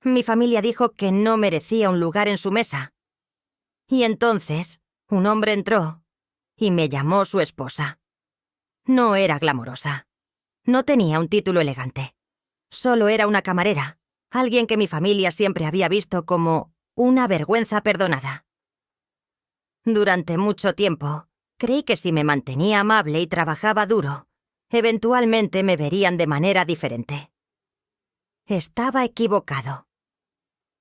Mi familia dijo que no merecía un lugar en su mesa. Y entonces, un hombre entró y me llamó su esposa. No era glamorosa. No tenía un título elegante. Solo era una camarera, alguien que mi familia siempre había visto como una vergüenza perdonada. Durante mucho tiempo, creí que si me mantenía amable y trabajaba duro, eventualmente me verían de manera diferente. Estaba equivocado.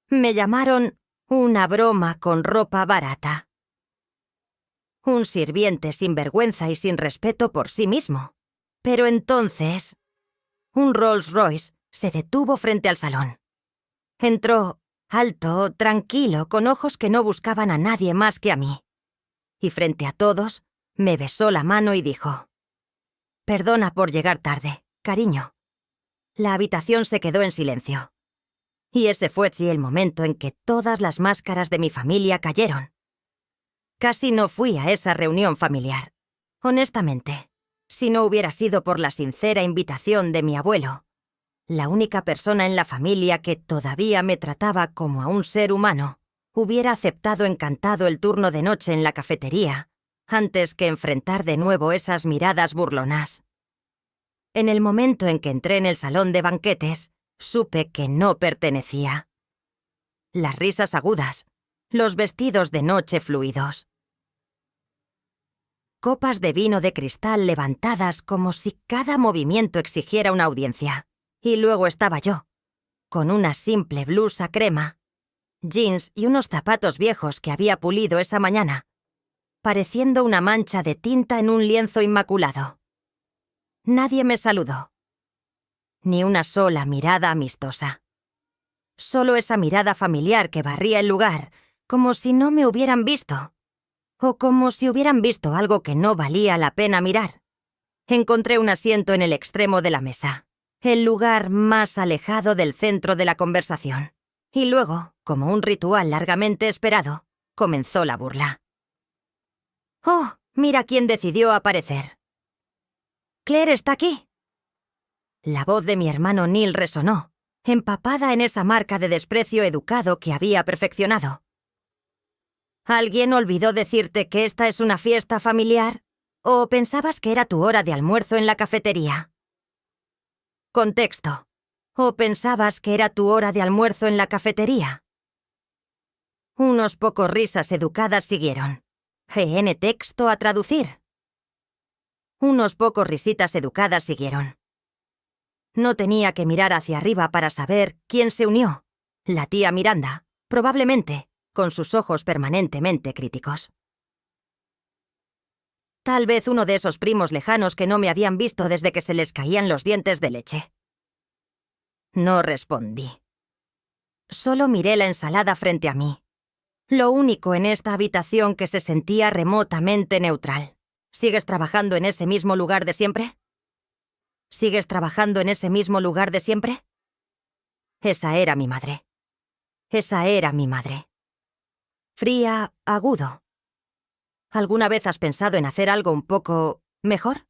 Me llamaron una broma con ropa barata. Un sirviente sin vergüenza y sin respeto por sí mismo. Pero entonces, un Rolls Royce se detuvo frente al salón. Entró, alto, tranquilo, con ojos que no buscaban a nadie más que a mí. Y frente a todos, me besó la mano y dijo: «Perdona por llegar tarde, cariño». La habitación se quedó en silencio. Y ese fue el momento en que todas las máscaras de mi familia cayeron. Casi no fui a esa reunión familiar. Honestamente, si no hubiera sido por la sincera invitación de mi abuelo, la única persona en la familia que todavía me trataba como a un ser humano, hubiera aceptado encantado el turno de noche en la cafetería, antes que enfrentar de nuevo esas miradas burlonas. En el momento en que entré en el salón de banquetes, supe que no pertenecía. Las risas agudas, los vestidos de noche fluidos. Copas de vino de cristal levantadas como si cada movimiento exigiera una audiencia. Y luego estaba yo, con una simple blusa crema, jeans y unos zapatos viejos que había pulido esa mañana, pareciendo una mancha de tinta en un lienzo inmaculado. Nadie me saludó. Ni una sola mirada amistosa. Solo esa mirada familiar que barría el lugar, como si no me hubieran visto. O como si hubieran visto algo que no valía la pena mirar. Encontré un asiento en el extremo de la mesa, el lugar más alejado del centro de la conversación. Y luego, como un ritual largamente esperado, comenzó la burla. «Oh, mira quién decidió aparecer. Claire está aquí». La voz de mi hermano Neil resonó, empapada en esa marca de desprecio educado que había perfeccionado. ¿Alguien olvidó decirte que esta es una fiesta familiar? ¿O pensabas que era tu hora de almuerzo en la cafetería? Contexto. ¿O pensabas que era tu hora de almuerzo en la cafetería? Unos pocos risas educadas siguieron. GN texto a traducir. Unos pocos risitas educadas siguieron. No tenía que mirar hacia arriba para saber quién se unió. La tía Miranda, probablemente, con sus ojos permanentemente críticos. Tal vez uno de esos primos lejanos que no me habían visto desde que se les caían los dientes de leche. No respondí. Solo miré la ensalada frente a mí. Lo único en esta habitación que se sentía remotamente neutral. ¿Sigues trabajando en ese mismo lugar de siempre? ¿Sigues trabajando en ese mismo lugar de siempre? Esa era mi madre. Esa era mi madre. Fría, agudo. ¿Alguna vez has pensado en hacer algo un poco mejor?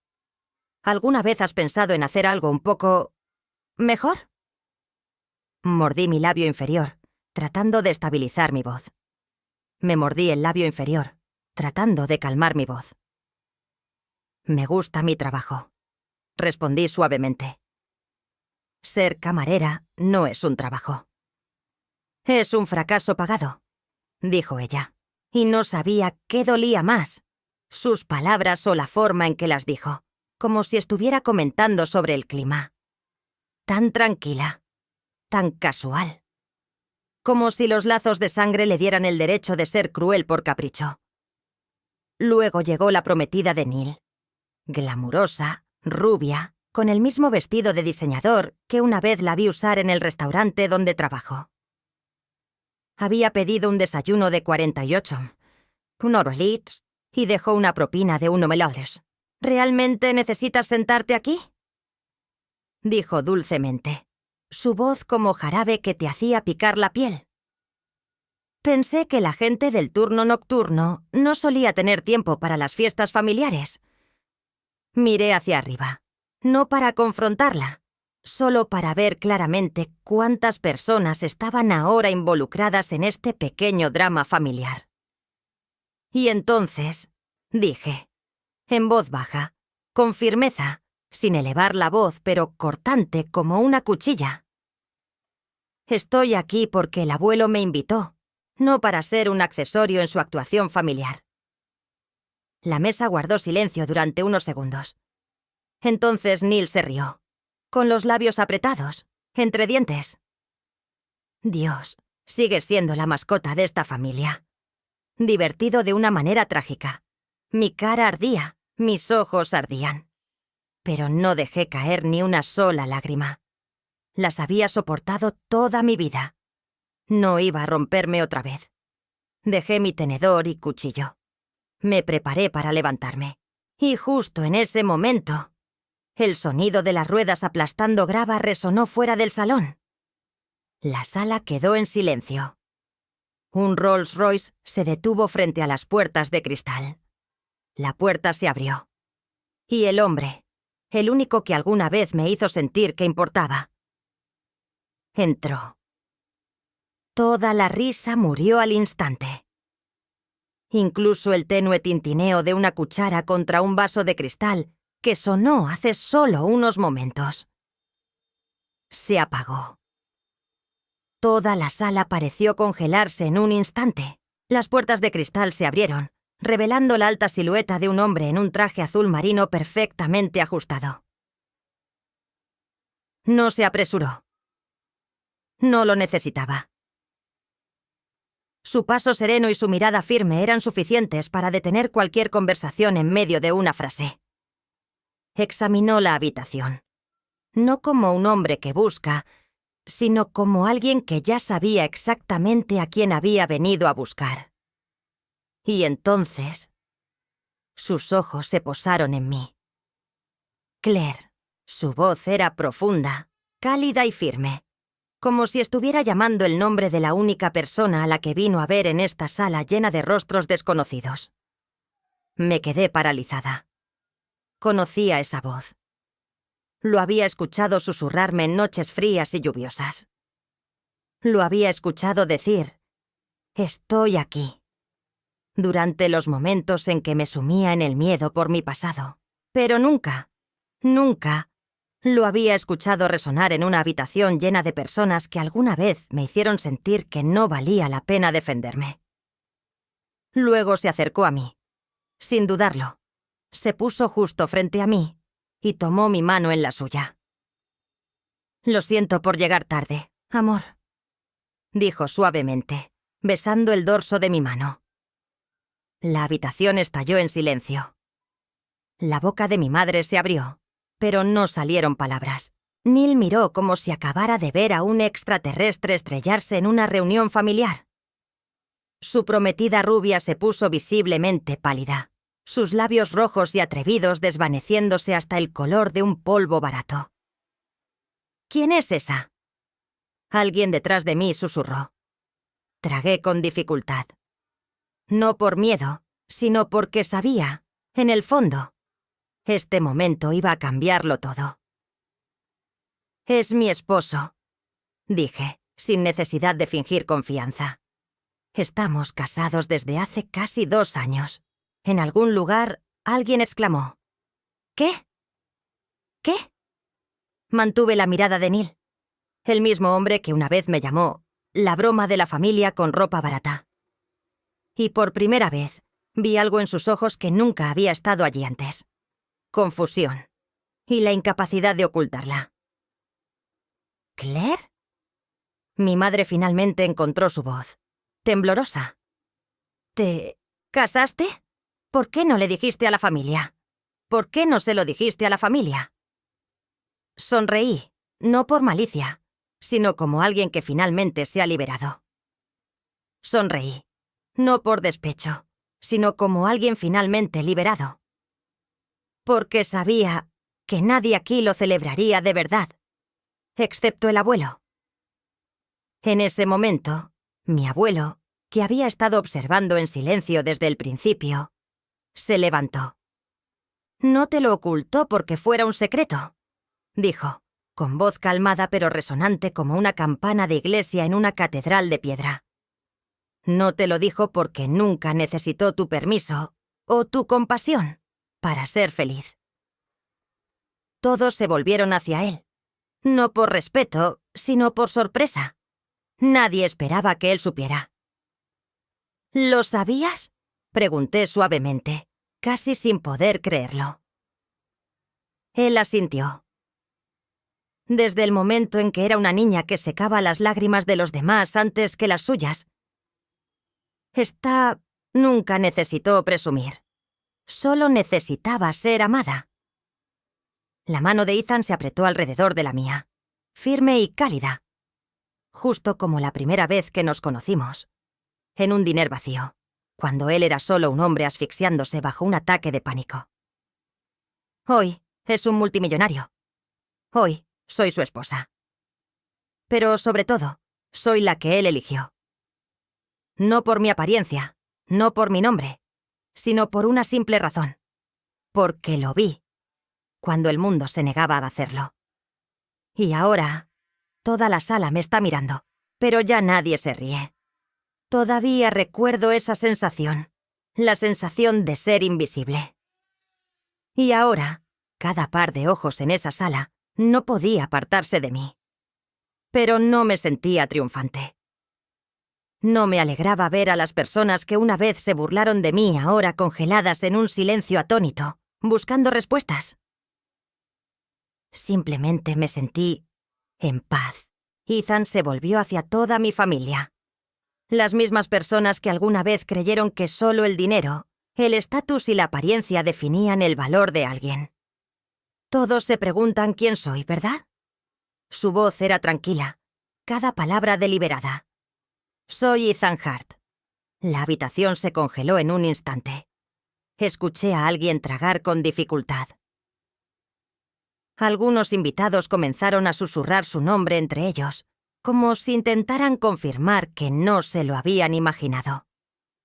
¿Alguna vez has pensado en hacer algo un poco mejor? Mordí mi labio inferior, tratando de estabilizar mi voz. Me mordí el labio inferior, tratando de calmar mi voz. Me gusta mi trabajo, respondí suavemente. Ser camarera no es un trabajo. Es un fracaso pagado, dijo ella, y no sabía qué dolía más, sus palabras o la forma en que las dijo, como si estuviera comentando sobre el clima. Tan tranquila, tan casual. Como si los lazos de sangre le dieran el derecho de ser cruel por capricho. Luego llegó la prometida de Neil, glamurosa, rubia, con el mismo vestido de diseñador que una vez la vi usar en el restaurante donde trabajo. Había pedido un desayuno de 48, un Orleans, y dejó una propina de $1. ¿Realmente necesitas sentarte aquí?, dijo dulcemente, su voz como jarabe que te hacía picar la piel. Pensé que la gente del turno nocturno no solía tener tiempo para las fiestas familiares. Miré hacia arriba, no para confrontarla, solo para ver claramente cuántas personas estaban ahora involucradas en este pequeño drama familiar. Y entonces, dije, en voz baja, con firmeza, sin elevar la voz, pero cortante como una cuchilla. Estoy aquí porque el abuelo me invitó, no para ser un accesorio en su actuación familiar. La mesa guardó silencio durante unos segundos. Entonces Neil se rió, con los labios apretados, entre dientes. Dios, sigue siendo la mascota de esta familia. Divertido de una manera trágica. Mi cara ardía, mis ojos ardían. Pero no dejé caer ni una sola lágrima. Las había soportado toda mi vida. No iba a romperme otra vez. Dejé mi tenedor y cuchillo. Me preparé para levantarme. Y justo en ese momento, el sonido de las ruedas aplastando grava resonó fuera del salón. La sala quedó en silencio. Un Rolls Royce se detuvo frente a las puertas de cristal. La puerta se abrió. Y el hombre, el único que alguna vez me hizo sentir que importaba, entró. Toda la risa murió al instante. Incluso el tenue tintineo de una cuchara contra un vaso de cristal que sonó hace solo unos momentos se apagó. Toda la sala pareció congelarse en un instante. Las puertas de cristal se abrieron, revelando la alta silueta de un hombre en un traje azul marino perfectamente ajustado. No se apresuró. No lo necesitaba. Su paso sereno y su mirada firme eran suficientes para detener cualquier conversación en medio de una frase. Examinó la habitación. No como un hombre que busca, sino como alguien que ya sabía exactamente a quién había venido a buscar. Y entonces, sus ojos se posaron en mí. Claire, su voz era profunda, cálida y firme, como si estuviera llamando el nombre de la única persona a la que vino a ver en esta sala llena de rostros desconocidos. Me quedé paralizada. Conocía esa voz. Lo había escuchado susurrarme en noches frías y lluviosas. Lo había escuchado decir, «Estoy aquí», durante los momentos en que me sumía en el miedo por mi pasado. Pero nunca, nunca, lo había escuchado resonar en una habitación llena de personas que alguna vez me hicieron sentir que no valía la pena defenderme. Luego se acercó a mí. Sin dudarlo, se puso justo frente a mí y tomó mi mano en la suya. «Lo siento por llegar tarde, amor», dijo suavemente, besando el dorso de mi mano. La habitación estalló en silencio. La boca de mi madre se abrió, pero no salieron palabras. Neil miró como si acabara de ver a un extraterrestre estrellarse en una reunión familiar. Su prometida rubia se puso visiblemente pálida, sus labios rojos y atrevidos desvaneciéndose hasta el color de un polvo barato. «¿Quién es esa?», alguien detrás de mí susurró. Tragué con dificultad. No por miedo, sino porque sabía, en el fondo, este momento iba a cambiarlo todo. «Es mi esposo», dije, sin necesidad de fingir confianza. «Estamos casados desde hace casi 2 años». En algún lugar, alguien exclamó, «¿Qué? ¿Qué?». Mantuve la mirada de Neil, el mismo hombre que una vez me llamó la broma de la familia con ropa barata. Y por primera vez vi algo en sus ojos que nunca había estado allí antes. Confusión y la incapacidad de ocultarla. «¿Claire?». Mi madre finalmente encontró su voz, temblorosa. «¿Te casaste? ¿Por qué no le dijiste a la familia? ¿Por qué no se lo dijiste a la familia?». Sonreí, no por malicia, sino como alguien que finalmente se ha liberado. Sonreí, no por despecho, sino como alguien finalmente liberado. Porque sabía que nadie aquí lo celebraría de verdad, excepto el abuelo. En ese momento, mi abuelo, que había estado observando en silencio desde el principio, se levantó. «No te lo ocultó porque fuera un secreto», dijo. con voz calmada pero resonante como una campana de iglesia en una catedral de piedra. No te lo dijo porque nunca necesitó tu permiso o tu compasión para ser feliz. Todos se volvieron hacia él, no por respeto, sino por sorpresa. Nadie esperaba que él supiera. ¿Lo sabías?, pregunté suavemente, casi sin poder creerlo. Él asintió. Desde el momento en que era una niña que secaba las lágrimas de los demás antes que las suyas. Nunca necesitó presumir. Solo necesitaba ser amada. La mano de Ethan se apretó alrededor de la mía, firme y cálida, justo como la primera vez que nos conocimos, en un diner vacío, cuando él era solo un hombre asfixiándose bajo un ataque de pánico. Hoy es un multimillonario. Hoy soy su esposa. Pero sobre todo, soy la que él eligió. No por mi apariencia, no por mi nombre, sino por una simple razón. Porque lo vi, cuando el mundo se negaba a hacerlo. Y ahora, toda la sala me está mirando, pero ya nadie se ríe. Todavía recuerdo esa sensación, la sensación de ser invisible. Y ahora, cada par de ojos en esa sala no podía apartarse de mí. Pero no me sentía triunfante. No me alegraba ver a las personas que una vez se burlaron de mí ahora congeladas en un silencio atónito, buscando respuestas. Simplemente me sentí en paz. Ethan se volvió hacia toda mi familia. Las mismas personas que alguna vez creyeron que solo el dinero, el estatus y la apariencia definían el valor de alguien. Todos se preguntan quién soy, ¿verdad? Su voz era tranquila, cada palabra deliberada. Soy Ethan Hart. La habitación se congeló en un instante. Escuché a alguien tragar con dificultad. Algunos invitados comenzaron a susurrar su nombre entre ellos, como si intentaran confirmar que no se lo habían imaginado.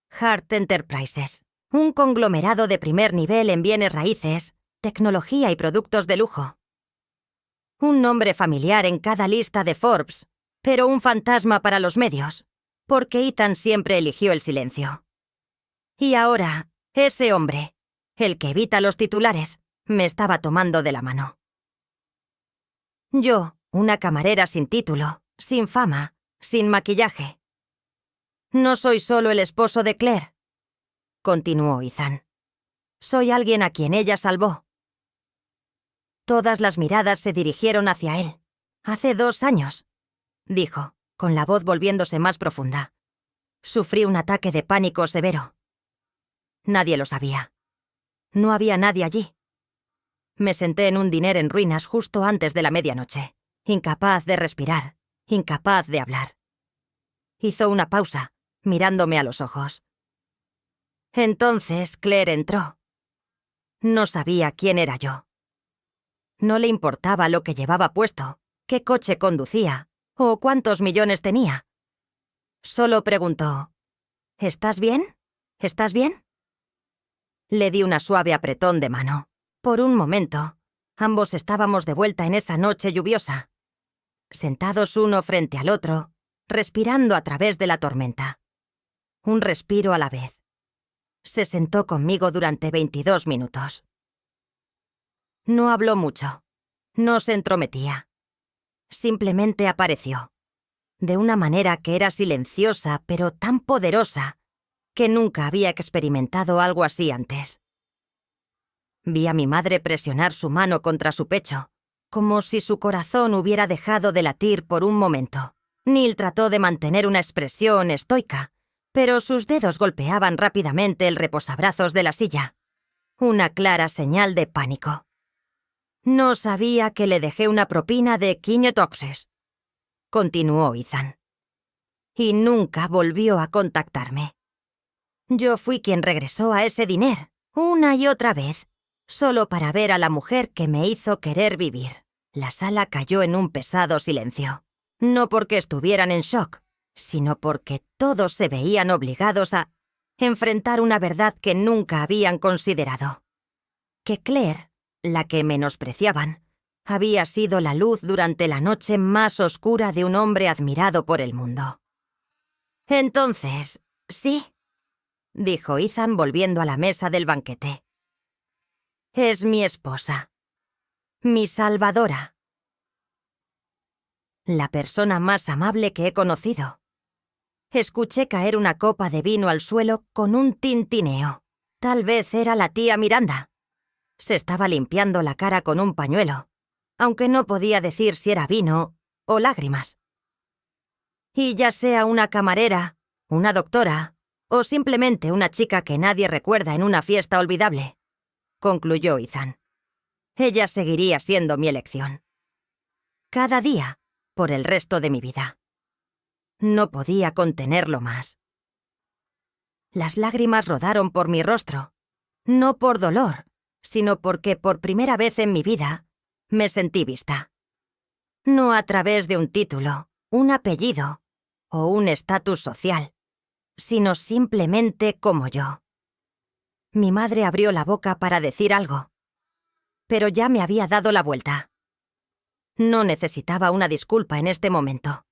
Hart Enterprises, un conglomerado de primer nivel en bienes raíces, tecnología y productos de lujo. Un nombre familiar en cada lista de Forbes, pero un fantasma para los medios, porque Ethan siempre eligió el silencio. Y ahora, ese hombre, el que evita los titulares, me estaba tomando de la mano. Yo, una camarera sin título, sin fama, sin maquillaje. No soy solo el esposo de Claire, continuó Ethan. Soy alguien a quien ella salvó. Todas las miradas se dirigieron hacia él. Hace 2 años, dijo, con la voz volviéndose más profunda. Sufrí un ataque de pánico severo. Nadie lo sabía. No había nadie allí. Me senté en un diner en ruinas justo antes de la medianoche, incapaz de respirar, incapaz de hablar. Hizo una pausa, mirándome a los ojos. Entonces Claire entró. No sabía quién era yo. No le importaba lo que llevaba puesto, qué coche conducía o cuántos millones tenía. Solo preguntó, ¿estás bien? ¿Estás bien? Le di una suave apretón de mano. Por un momento, ambos estábamos de vuelta en esa noche lluviosa, sentados uno frente al otro, respirando a través de la tormenta. Un respiro a la vez. Se sentó conmigo durante 22 minutos. No habló mucho. No se entrometía. Simplemente apareció. De una manera que era silenciosa, pero tan poderosa, que nunca había experimentado algo así antes. Vi a mi madre presionar su mano contra su pecho, como si su corazón hubiera dejado de latir por un momento. Neil trató de mantener una expresión estoica, pero sus dedos golpeaban rápidamente el reposabrazos de la silla. Una clara señal de pánico. No sabía que le dejé una propina de 500 oxes, continuó Ethan. Y nunca volvió a contactarme. Yo fui quien regresó a ese diner, una y otra vez, solo para ver a la mujer que me hizo querer vivir. La sala cayó en un pesado silencio. No porque estuvieran en shock, sino porque todos se veían obligados a enfrentar una verdad que nunca habían considerado. Que Claire, la que menospreciaban, Había sido la luz durante la noche más oscura de un hombre admirado por el mundo. «Entonces, sí», dijo Ethan volviendo a la mesa del banquete. «Es mi esposa. Mi salvadora. La persona más amable que he conocido». Escuché caer una copa de vino al suelo con un tintineo. Tal vez era la tía Miranda. Se estaba limpiando la cara con un pañuelo, aunque no podía decir si era vino o lágrimas. Y ya sea una camarera, una doctora o simplemente una chica que nadie recuerda en una fiesta olvidable, concluyó Ethan, ella seguiría siendo mi elección. Cada día, por el resto de mi vida. No podía contenerlo más. Las lágrimas rodaron por mi rostro, no por dolor, sino porque por primera vez en mi vida me sentí vista. No a través de un título, un apellido o un estatus social, sino simplemente como yo. Mi madre abrió la boca para decir algo, pero ya me había dado la vuelta. No necesitaba una disculpa en este momento.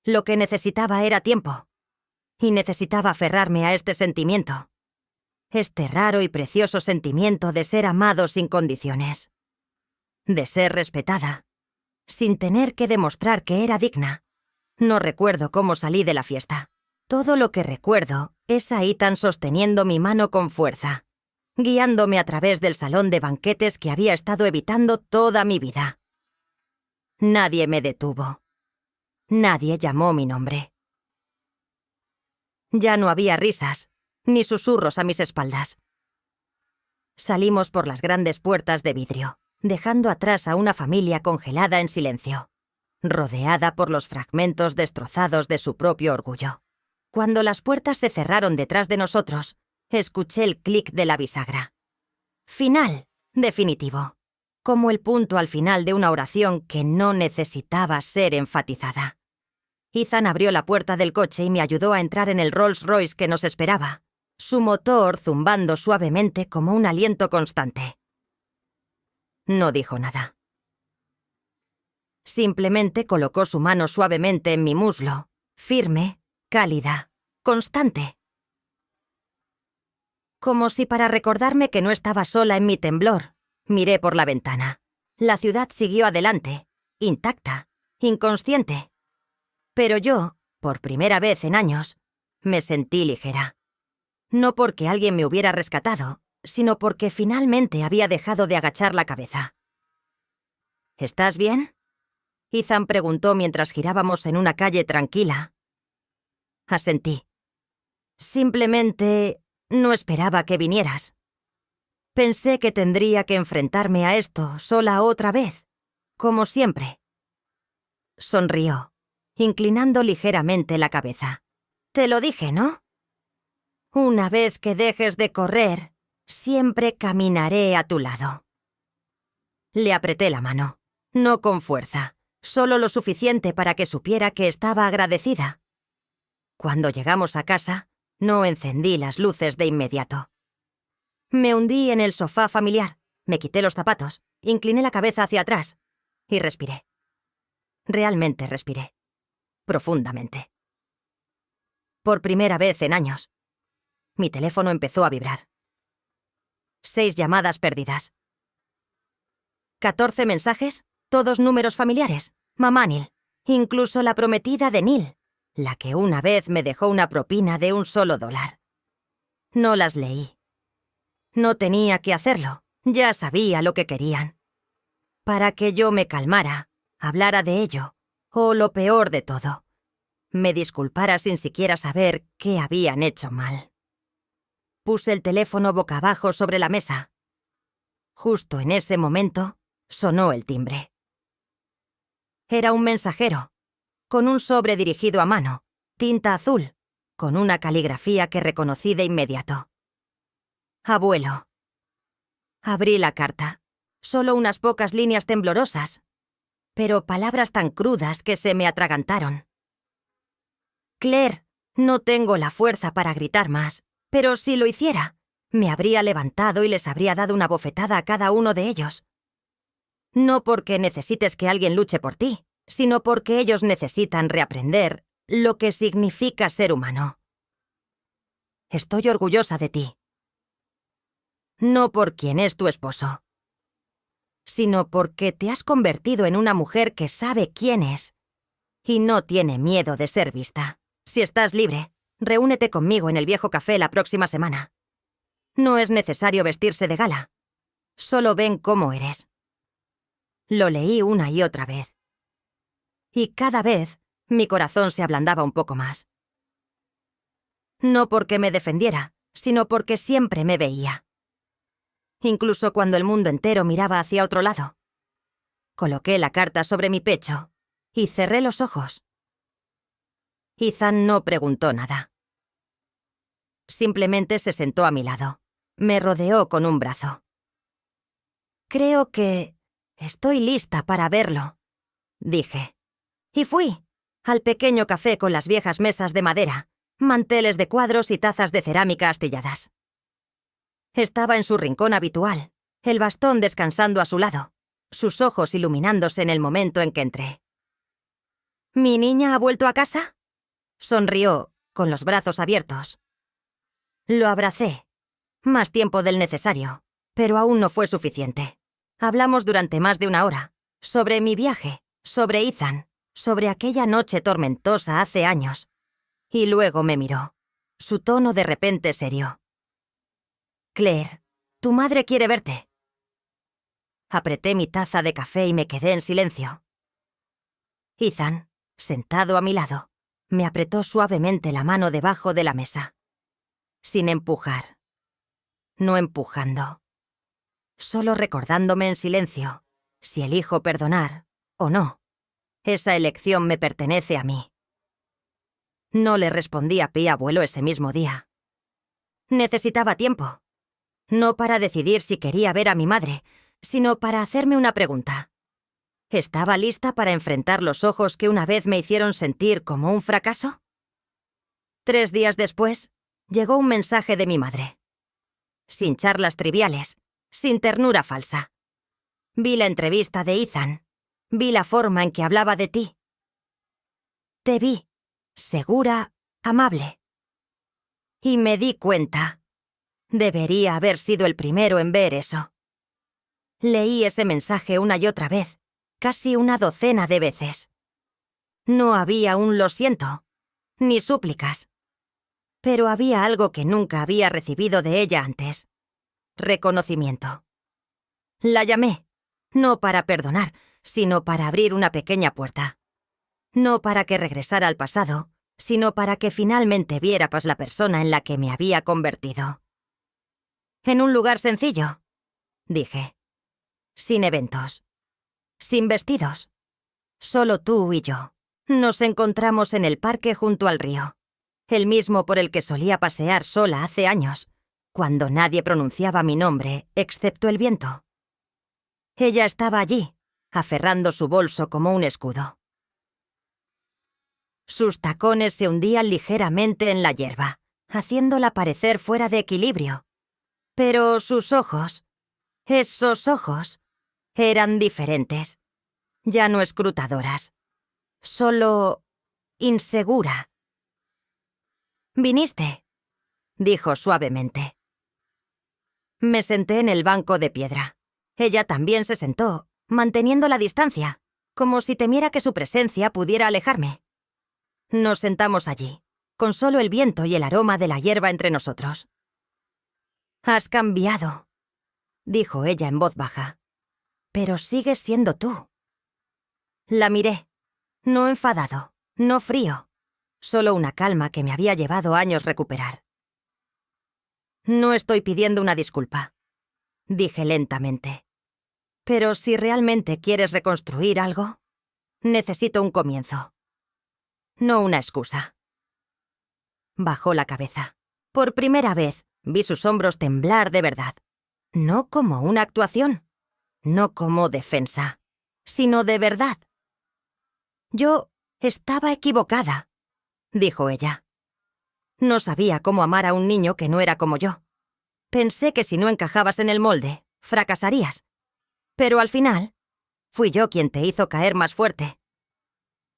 Lo que necesitaba era tiempo, y necesitaba aferrarme a este sentimiento, este raro y precioso sentimiento de ser amado sin condiciones, de ser respetada, sin tener que demostrar que era digna. No recuerdo cómo salí de la fiesta. Todo lo que recuerdo es a Ethan sosteniendo mi mano con fuerza, guiándome a través del salón de banquetes que había estado evitando toda mi vida. Nadie me detuvo. Nadie llamó mi nombre. Ya no había risas, ni susurros a mis espaldas. Salimos por las grandes puertas de vidrio, dejando atrás a una familia congelada en silencio, rodeada por los fragmentos destrozados de su propio orgullo. Cuando las puertas se cerraron detrás de nosotros, escuché el clic de la bisagra. Final, definitivo, como el punto al final de una oración que no necesitaba ser enfatizada. Ethan abrió la puerta del coche y me ayudó a entrar en el Rolls Royce que nos esperaba, su motor zumbando suavemente como un aliento constante. No dijo nada. Simplemente colocó su mano suavemente en mi muslo, firme, cálida, constante. Como si para recordarme que no estaba sola en mi temblor, miré por la ventana. La ciudad siguió adelante, intacta, inconsciente. Pero yo, por primera vez en años, me sentí ligera. No porque alguien me hubiera rescatado, sino porque finalmente había dejado de agachar la cabeza. ¿Estás bien?, Ethan preguntó mientras girábamos en una calle tranquila. Asentí. Simplemente no esperaba que vinieras. Pensé que tendría que enfrentarme a esto sola otra vez, como siempre. Sonrió, inclinando ligeramente la cabeza. Te lo dije, ¿no? Una vez que dejes de correr, siempre caminaré a tu lado. Le apreté la mano, no con fuerza, solo lo suficiente para que supiera que estaba agradecida. Cuando llegamos a casa, no encendí las luces de inmediato. Me hundí en el sofá familiar, me quité los zapatos, incliné la cabeza hacia atrás y respiré. Realmente respiré. Profundamente. Por primera vez en años. Mi teléfono empezó a vibrar. 6 llamadas perdidas. 14 mensajes, todos números familiares. Mamá Neil, incluso la prometida de Neil, la que una vez me dejó una propina de $1. No las leí. No tenía que hacerlo, ya sabía lo que querían. Para que yo me calmara, hablara de ello, o lo peor de todo, me disculpara sin siquiera saber qué habían hecho mal. Puse el teléfono boca abajo sobre la mesa. Justo en ese momento, sonó el timbre. Era un mensajero, con un sobre dirigido a mano, tinta azul, con una caligrafía que reconocí de inmediato. Abuelo. Abrí la carta. Solo unas pocas líneas temblorosas, pero palabras tan crudas que se me atragantaron. Claire, no tengo la fuerza para gritar más, pero si lo hiciera, me habría levantado y les habría dado una bofetada a cada uno de ellos. No porque necesites que alguien luche por ti, sino porque ellos necesitan reaprender lo que significa ser humano. Estoy orgullosa de ti. No por quien es tu esposo, sino porque te has convertido en una mujer que sabe quién es y no tiene miedo de ser vista. Si estás libre, reúnete conmigo en el viejo café la próxima semana. No es necesario vestirse de gala. Solo ven cómo eres. Lo leí una y otra vez. Y cada vez mi corazón se ablandaba un poco más. No porque me defendiera, sino porque siempre me veía. Incluso cuando el mundo entero miraba hacia otro lado. Coloqué la carta sobre mi pecho y cerré los ojos. Ethan no preguntó nada. Simplemente se sentó a mi lado. Me rodeó con un brazo. Creo que estoy lista para verlo, dije. Y fui al pequeño café con las viejas mesas de madera, manteles de cuadros y tazas de cerámica astilladas. Estaba en su rincón habitual, el bastón descansando a su lado, sus ojos iluminándose en el momento en que entré. ¿Mi niña ha vuelto a casa? Sonrió, con los brazos abiertos. Lo abracé. Más tiempo del necesario, pero aún no fue suficiente. Hablamos durante más de una hora, sobre mi viaje, sobre Ethan, sobre aquella noche tormentosa hace años. Y luego me miró, su tono de repente serio. Claire, tu madre quiere verte. Apreté mi taza de café y me quedé en silencio. Ethan, sentado a mi lado, me apretó suavemente la mano debajo de la mesa. Sin empujar. No empujando. Solo recordándome en silencio, si elijo perdonar o no. Esa elección me pertenece a mí. No le respondí a pie abuelo ese mismo día. Necesitaba tiempo. No para decidir si quería ver a mi madre, sino para hacerme una pregunta. ¿Estaba lista para enfrentar los ojos que una vez me hicieron sentir como un fracaso? 3 días después, llegó un mensaje de mi madre. Sin charlas triviales, sin ternura falsa. Vi la entrevista de Ethan. Vi la forma en que hablaba de ti. Te vi, segura, amable. Y me di cuenta. Debería haber sido el primero en ver eso. Leí ese mensaje una y otra vez, casi una docena de veces. No había un lo siento, ni súplicas. Pero había algo que nunca había recibido de ella antes. Reconocimiento. La llamé, no para perdonar, sino para abrir una pequeña puerta. No para que regresara al pasado, sino para que finalmente viera la persona en la que me había convertido. En un lugar sencillo, dije. Sin eventos. Sin vestidos. Solo tú y yo. Nos encontramos en el parque junto al río. El mismo por el que solía pasear sola hace años, cuando nadie pronunciaba mi nombre, excepto el viento. Ella estaba allí, aferrando su bolso como un escudo. Sus tacones se hundían ligeramente en la hierba, haciéndola parecer fuera de equilibrio. Pero sus ojos, esos ojos, eran diferentes. Ya no escrutadoras. Solo insegura. «Viniste», dijo suavemente. Me senté en el banco de piedra. Ella también se sentó, manteniendo la distancia, como si temiera que su presencia pudiera alejarme. Nos sentamos allí, con solo el viento y el aroma de la hierba entre nosotros. «Has cambiado», dijo ella en voz baja. «Pero sigues siendo tú». La miré, no enfadado, no frío, solo una calma que me había llevado años recuperar. «No estoy pidiendo una disculpa», dije lentamente. «Pero si realmente quieres reconstruir algo, necesito un comienzo. No una excusa». Bajó la cabeza. Por primera vez vi sus hombros temblar de verdad. No como una actuación, no como defensa, sino de verdad. «Yo estaba equivocada», dijo ella. «No sabía cómo amar a un niño que no era como yo. Pensé que si no encajabas en el molde, fracasarías. Pero al final, Fui yo quien te hizo caer más fuerte.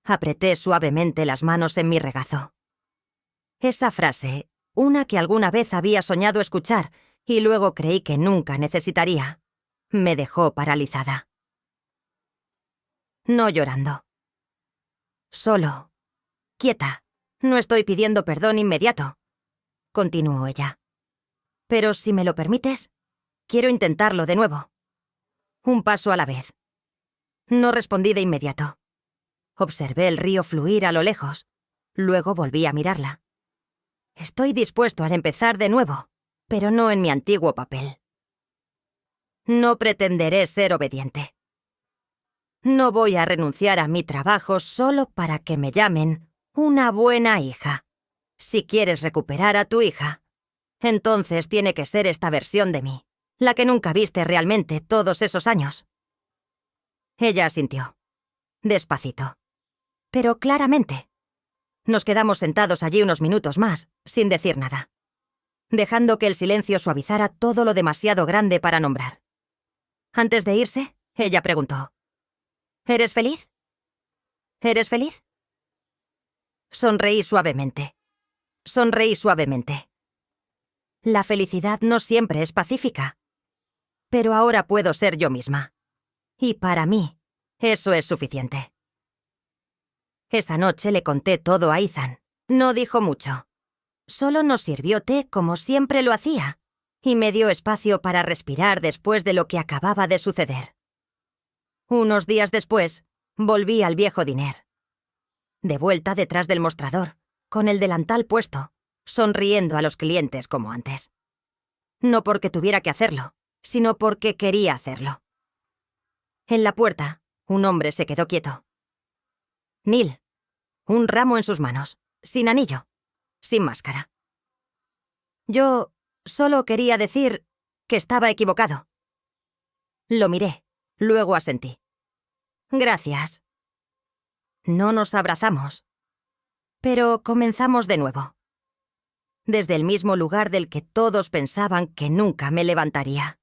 Apreté suavemente las manos en mi regazo. Esa frase, una que alguna vez había soñado escuchar y luego creí que nunca necesitaría, me dejó paralizada. No llorando. Solo. Quieta. No estoy pidiendo perdón inmediato, continuó ella. Pero si me lo permites, quiero intentarlo de nuevo. Un paso a la vez. No respondí de inmediato. Observé el río fluir a lo lejos. Luego volví a mirarla. Estoy dispuesto a empezar de nuevo, pero no en mi antiguo papel. No pretenderé ser obediente. No voy a renunciar a mi trabajo solo para que me llamen una buena hija. Si quieres recuperar a tu hija, entonces tiene que ser esta versión de mí, la que nunca viste realmente todos esos años. Ella asintió, despacito, pero claramente. Nos quedamos sentados allí unos minutos más, sin decir nada, dejando que el silencio suavizara todo lo demasiado grande para nombrar. Antes de irse, ella preguntó: ¿Eres feliz? ¿Eres feliz? Sonreí suavemente. La felicidad no siempre es pacífica, pero ahora puedo ser yo misma. Y para mí, eso es suficiente. Esa noche le conté todo a Ethan. No dijo mucho. Solo nos sirvió té como siempre lo hacía, y me dio espacio para respirar después de lo que acababa de suceder. Unos días después, volví al viejo diner. De vuelta detrás del mostrador, con el delantal puesto, sonriendo a los clientes como antes. No porque tuviera que hacerlo, sino porque quería hacerlo. En la puerta, un hombre se quedó quieto. Neil, un ramo en sus manos, sin anillo, sin máscara. Yo solo quería decir que estaba equivocado. Lo miré, luego asentí. Gracias. No nos abrazamos, pero comenzamos de nuevo. Desde el mismo lugar del que todos pensaban que nunca me levantaría.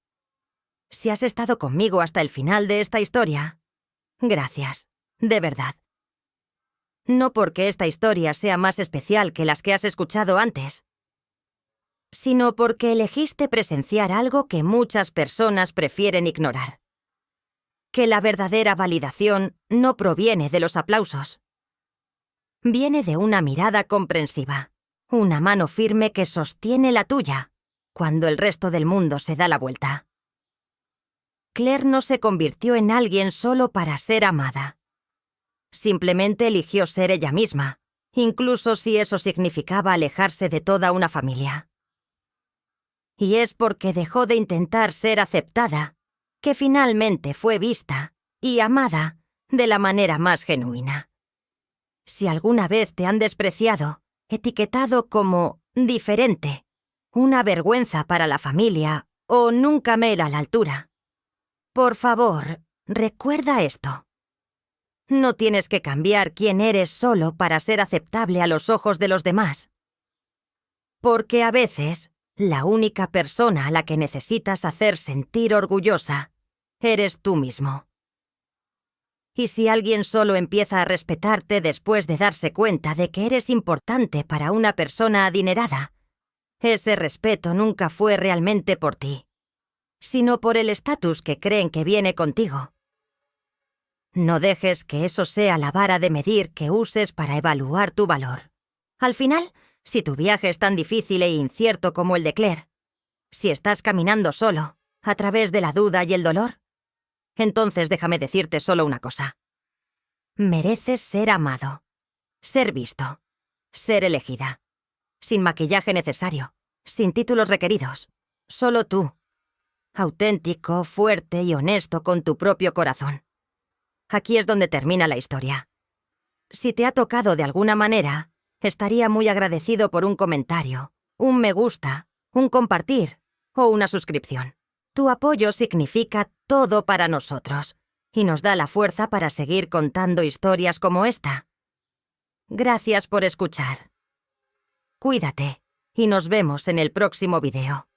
Si has estado conmigo hasta el final de esta historia, gracias, de verdad. No porque esta historia sea más especial que las que has escuchado antes, sino porque elegiste presenciar algo que muchas personas prefieren ignorar. Que la verdadera validación no proviene de los aplausos. Viene de una mirada comprensiva, una mano firme que sostiene la tuya, cuando el resto del mundo se da la vuelta. Claire no se convirtió en alguien solo para ser amada. Simplemente eligió ser ella misma, incluso si eso significaba alejarse de toda una familia. Y es porque dejó de intentar ser aceptada, que finalmente fue vista y amada de la manera más genuina. Si alguna vez te han despreciado, etiquetado como diferente, una vergüenza para la familia o nunca me era a la altura, por favor, recuerda esto. No tienes que cambiar quién eres solo para ser aceptable a los ojos de los demás. Porque a veces, la única persona a la que necesitas hacer sentir orgullosa eres tú mismo. Y si alguien solo empieza a respetarte después de darse cuenta de que eres importante para una persona adinerada, ese respeto nunca fue realmente por ti, sino por el estatus que creen que viene contigo. No dejes que eso sea la vara de medir que uses para evaluar tu valor. Al final, si tu viaje es tan difícil e incierto como el de Claire, si estás caminando solo, a través de la duda y el dolor, entonces déjame decirte solo una cosa. Mereces ser amado, ser visto, ser elegida, sin maquillaje necesario, sin títulos requeridos, solo tú, auténtico, fuerte y honesto con tu propio corazón. Aquí es donde termina la historia. Si te ha tocado de alguna manera, estaría muy agradecido por un comentario, un me gusta, un compartir o una suscripción. Tu apoyo significa todo para nosotros y nos da la fuerza para seguir contando historias como esta. Gracias por escuchar. Cuídate y nos vemos en el próximo video.